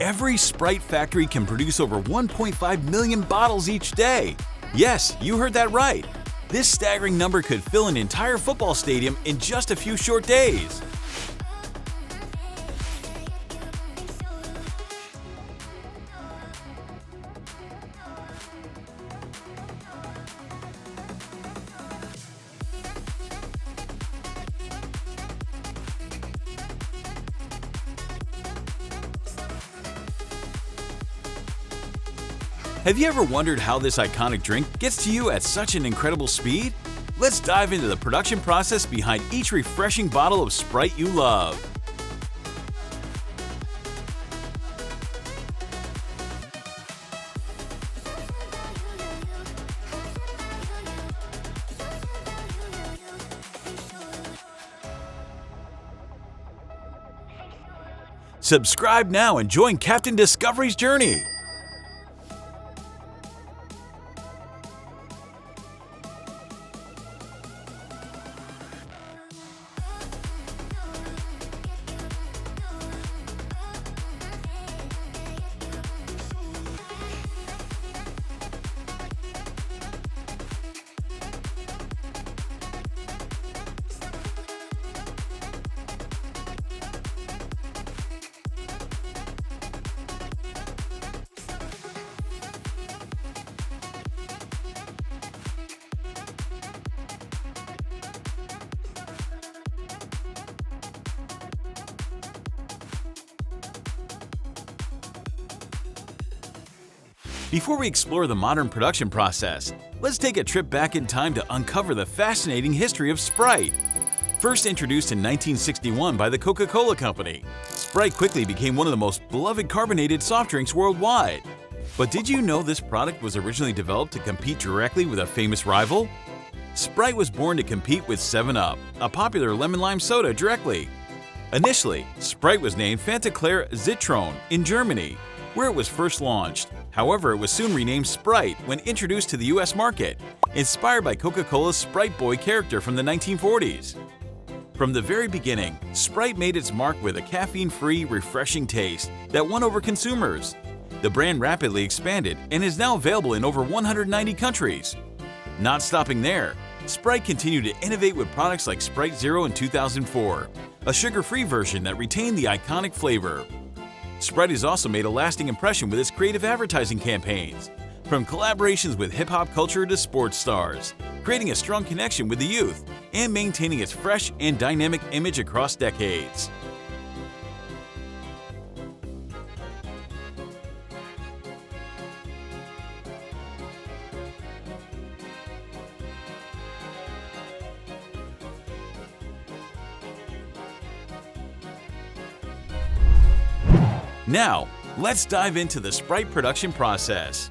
Every Sprite factory can produce over 1.5 million bottles each day. Yes, you heard that right. This staggering number could fill an entire football stadium in just a few short days. Have you ever wondered how this iconic drink gets to you at such an incredible speed? Let's dive into the production process behind each refreshing bottle of Sprite you love. Subscribe now and join Captain Discovery's journey. Before we explore the modern production process, let's take a trip back in time to uncover the fascinating history of Sprite. First introduced in 1961 by the Coca-Cola Company, Sprite quickly became one of the most beloved carbonated soft drinks worldwide. But did you know this product was originally developed to compete directly with a famous rival? Sprite was born to compete with 7-Up, a popular lemon-lime soda, directly. Initially, Sprite was named Fanta Claire Zitron in Germany, where it was first launched. However, it was soon renamed Sprite when introduced to the US market, inspired by Coca-Cola's Sprite Boy character from the 1940s. From the very beginning, Sprite made its mark with a caffeine-free, refreshing taste that won over consumers. The brand rapidly expanded and is now available in over 190 countries. Not stopping there, Sprite continued to innovate with products like Sprite Zero in 2004, a sugar-free version that retained the iconic flavor. Sprite has also made a lasting impression with its creative advertising campaigns, from collaborations with hip-hop culture to sports stars, creating a strong connection with the youth and maintaining its fresh and dynamic image across decades. Now, let's dive into the Sprite production process.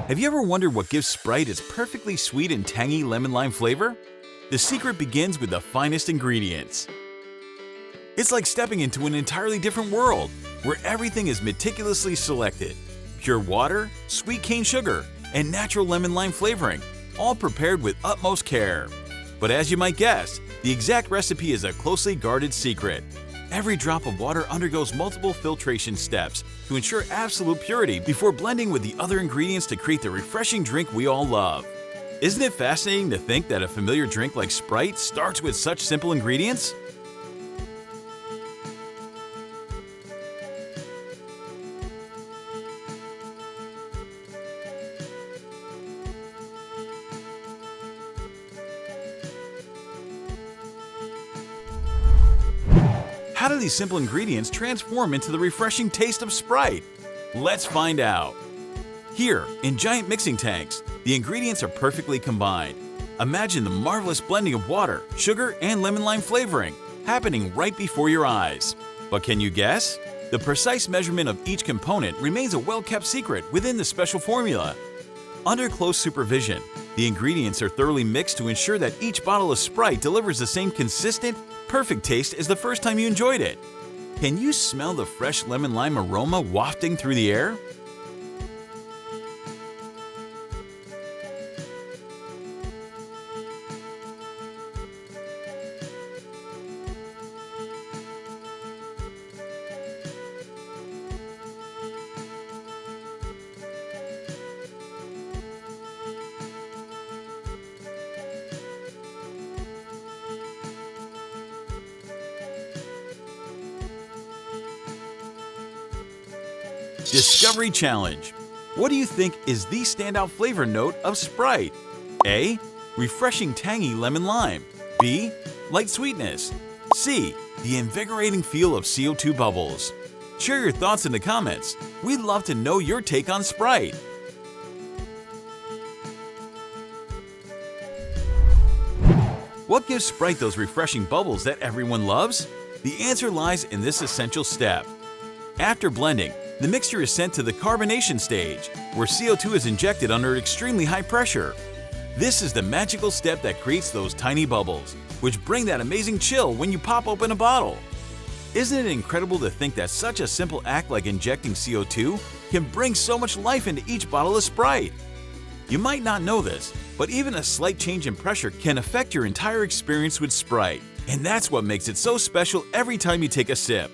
Have you ever wondered what gives Sprite its perfectly sweet and tangy lemon-lime flavor? The secret begins with the finest ingredients. It's like stepping into an entirely different world, where everything is meticulously selected. Pure water, sweet cane sugar, and natural lemon-lime flavoring, all prepared with utmost care. But as you might guess, the exact recipe is a closely guarded secret. Every drop of water undergoes multiple filtration steps to ensure absolute purity before blending with the other ingredients to create the refreshing drink we all love. Isn't it fascinating to think that a familiar drink like Sprite starts with such simple ingredients? How do these simple ingredients transform into the refreshing taste of Sprite? Let's find out. Here, in giant mixing tanks, the ingredients are perfectly combined. Imagine the marvelous blending of water, sugar, and lemon-lime flavoring happening right before your eyes. But can you guess? The precise measurement of each component remains a well-kept secret within the special formula. Under close supervision, the ingredients are thoroughly mixed to ensure that each bottle of Sprite delivers the same consistent, perfect taste as the first time you enjoyed it. Can you smell the fresh lemon lime aroma wafting through the air? Discovery Challenge. What do you think is the standout flavor note of Sprite? A. Refreshing tangy lemon lime. B. Light sweetness. C. The invigorating feel of CO2 bubbles. Share your thoughts in the comments. We'd love to know your take on Sprite. What gives Sprite those refreshing bubbles that everyone loves? The answer lies in this essential step. After blending, the mixture is sent to the carbonation stage, where CO2 is injected under extremely high pressure. This is the magical step that creates those tiny bubbles, which bring that amazing chill when you pop open a bottle. Isn't it incredible to think that such a simple act like injecting CO2 can bring so much life into each bottle of Sprite? You might not know this, but even a slight change in pressure can affect your entire experience with Sprite, and that's what makes it so special every time you take a sip.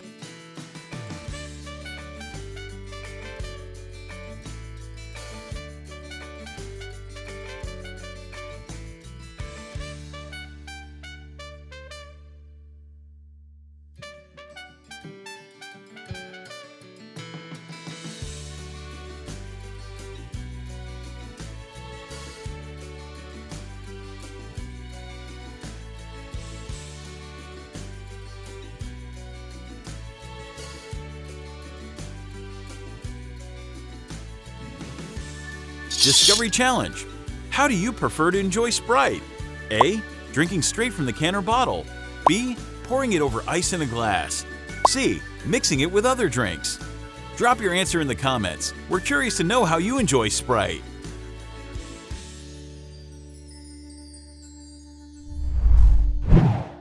Discovery Challenge. How do you prefer to enjoy Sprite? A. Drinking straight from the can or bottle. B. Pouring it over ice in a glass. C. Mixing it with other drinks. Drop your answer in the comments. We're curious to know how you enjoy Sprite.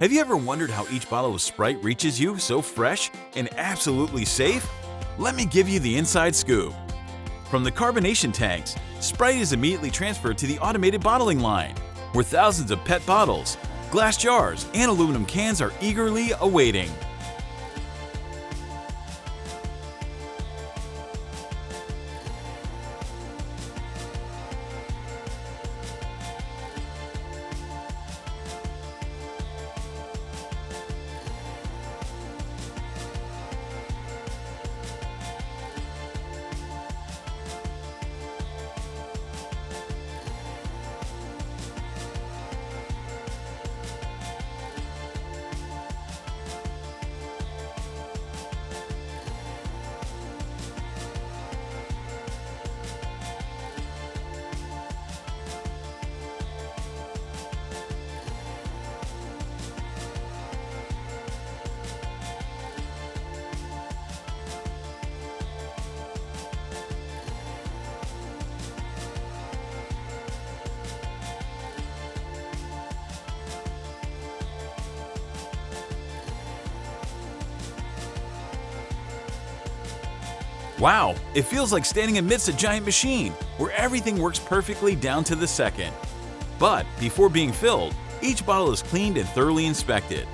Have you ever wondered how each bottle of Sprite reaches you so fresh and absolutely safe? Let me give you the inside scoop. From the carbonation tanks, Sprite is immediately transferred to the automated bottling line, where thousands of PET bottles, glass jars, and aluminum cans are eagerly awaiting. Wow, it feels like standing amidst a giant machine, where everything works perfectly down to the second. But before being filled, each bottle is cleaned and thoroughly inspected.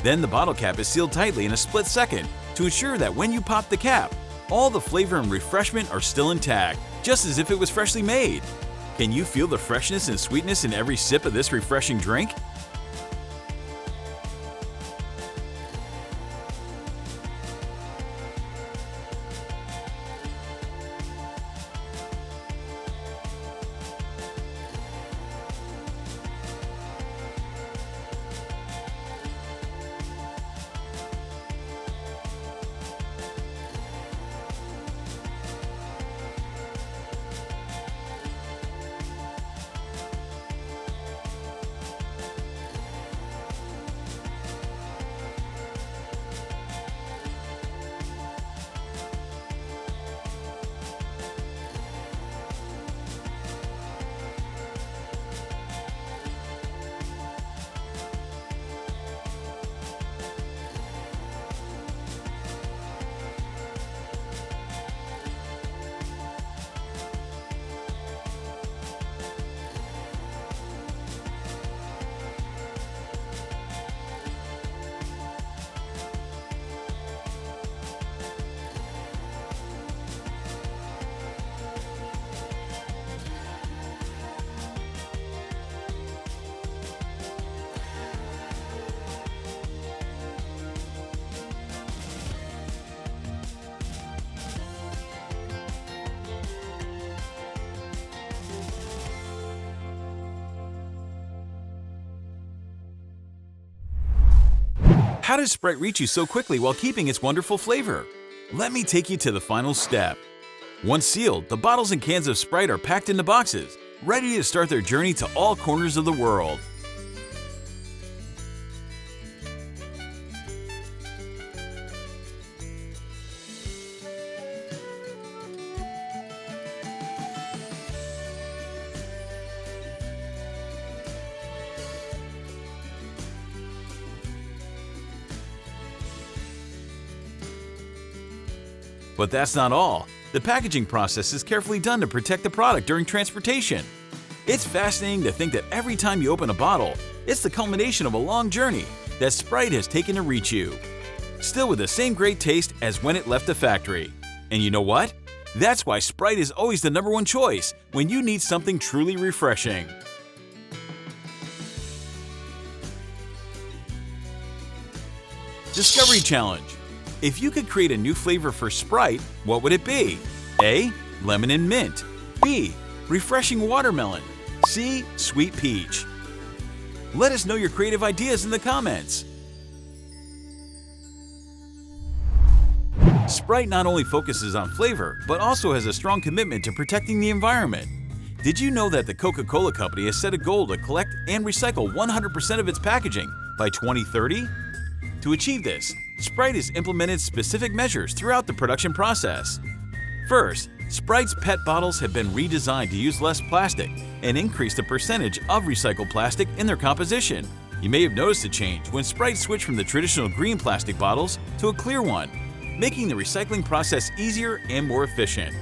Then the bottle cap is sealed tightly in a split second to ensure that when you pop the cap, all the flavor and refreshment are still intact, just as if it was freshly made. Can you feel the freshness and sweetness in every sip of this refreshing drink? How does Sprite reach you so quickly while keeping its wonderful flavor? Let me take you to the final step. Once sealed, the bottles and cans of Sprite are packed into boxes, ready to start their journey to all corners of the world. But that's not all. The packaging process is carefully done to protect the product during transportation. It's fascinating to think that every time you open a bottle, it's the culmination of a long journey that Sprite has taken to reach you. Still with the same great taste as when it left the factory. And you know what? That's why Sprite is always the #1 choice when you need something truly refreshing. Discovery Challenge. If you could create a new flavor for Sprite, what would it be? A. Lemon and mint. B. Refreshing watermelon. C. Sweet peach. Let us know your creative ideas in the comments. Sprite not only focuses on flavor, but also has a strong commitment to protecting the environment. Did you know that the Coca-Cola Company has set a goal to collect and recycle 100% of its packaging by 2030? To achieve this, Sprite has implemented specific measures throughout the production process. First, Sprite's PET bottles have been redesigned to use less plastic and increase the percentage of recycled plastic in their composition. You may have noticed a change when Sprite switched from the traditional green plastic bottles to a clear one, making the recycling process easier and more efficient.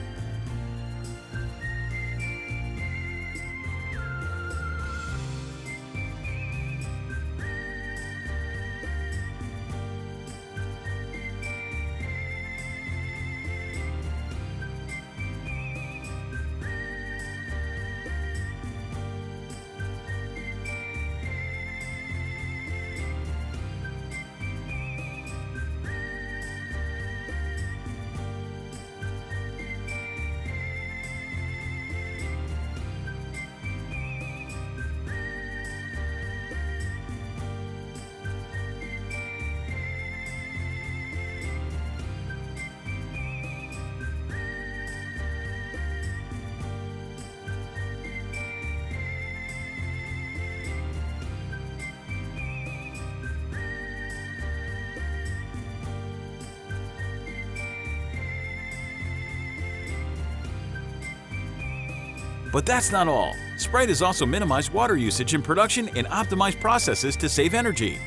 But that's not all. Sprite has also minimized water usage in production and optimized processes to save energy.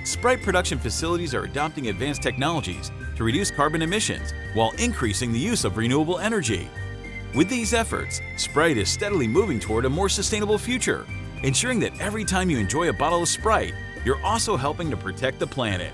Sprite production facilities are adopting advanced technologies to reduce carbon emissions while increasing the use of renewable energy. With these efforts, Sprite is steadily moving toward a more sustainable future, ensuring that every time you enjoy a bottle of Sprite, You're also helping to protect the planet.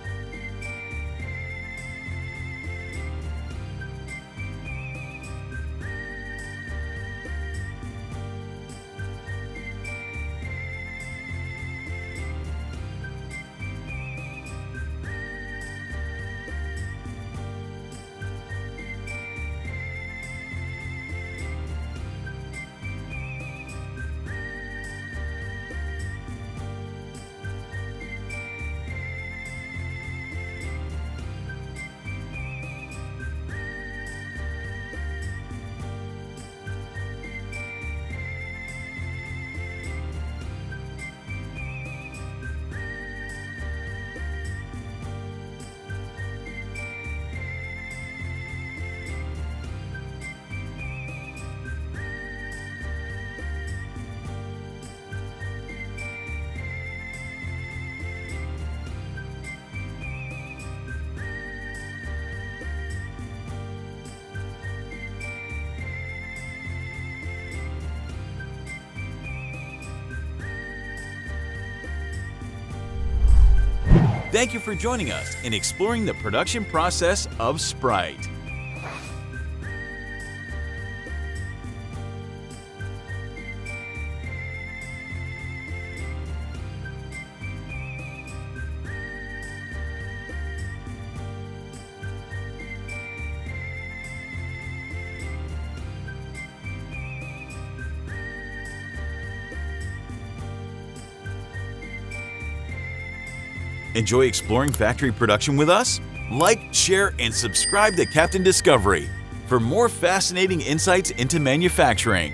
Thank you for joining us in exploring the production process of Sprite. Enjoy exploring factory production with us? Like, share, and subscribe to Captain Discovery for more fascinating insights into manufacturing.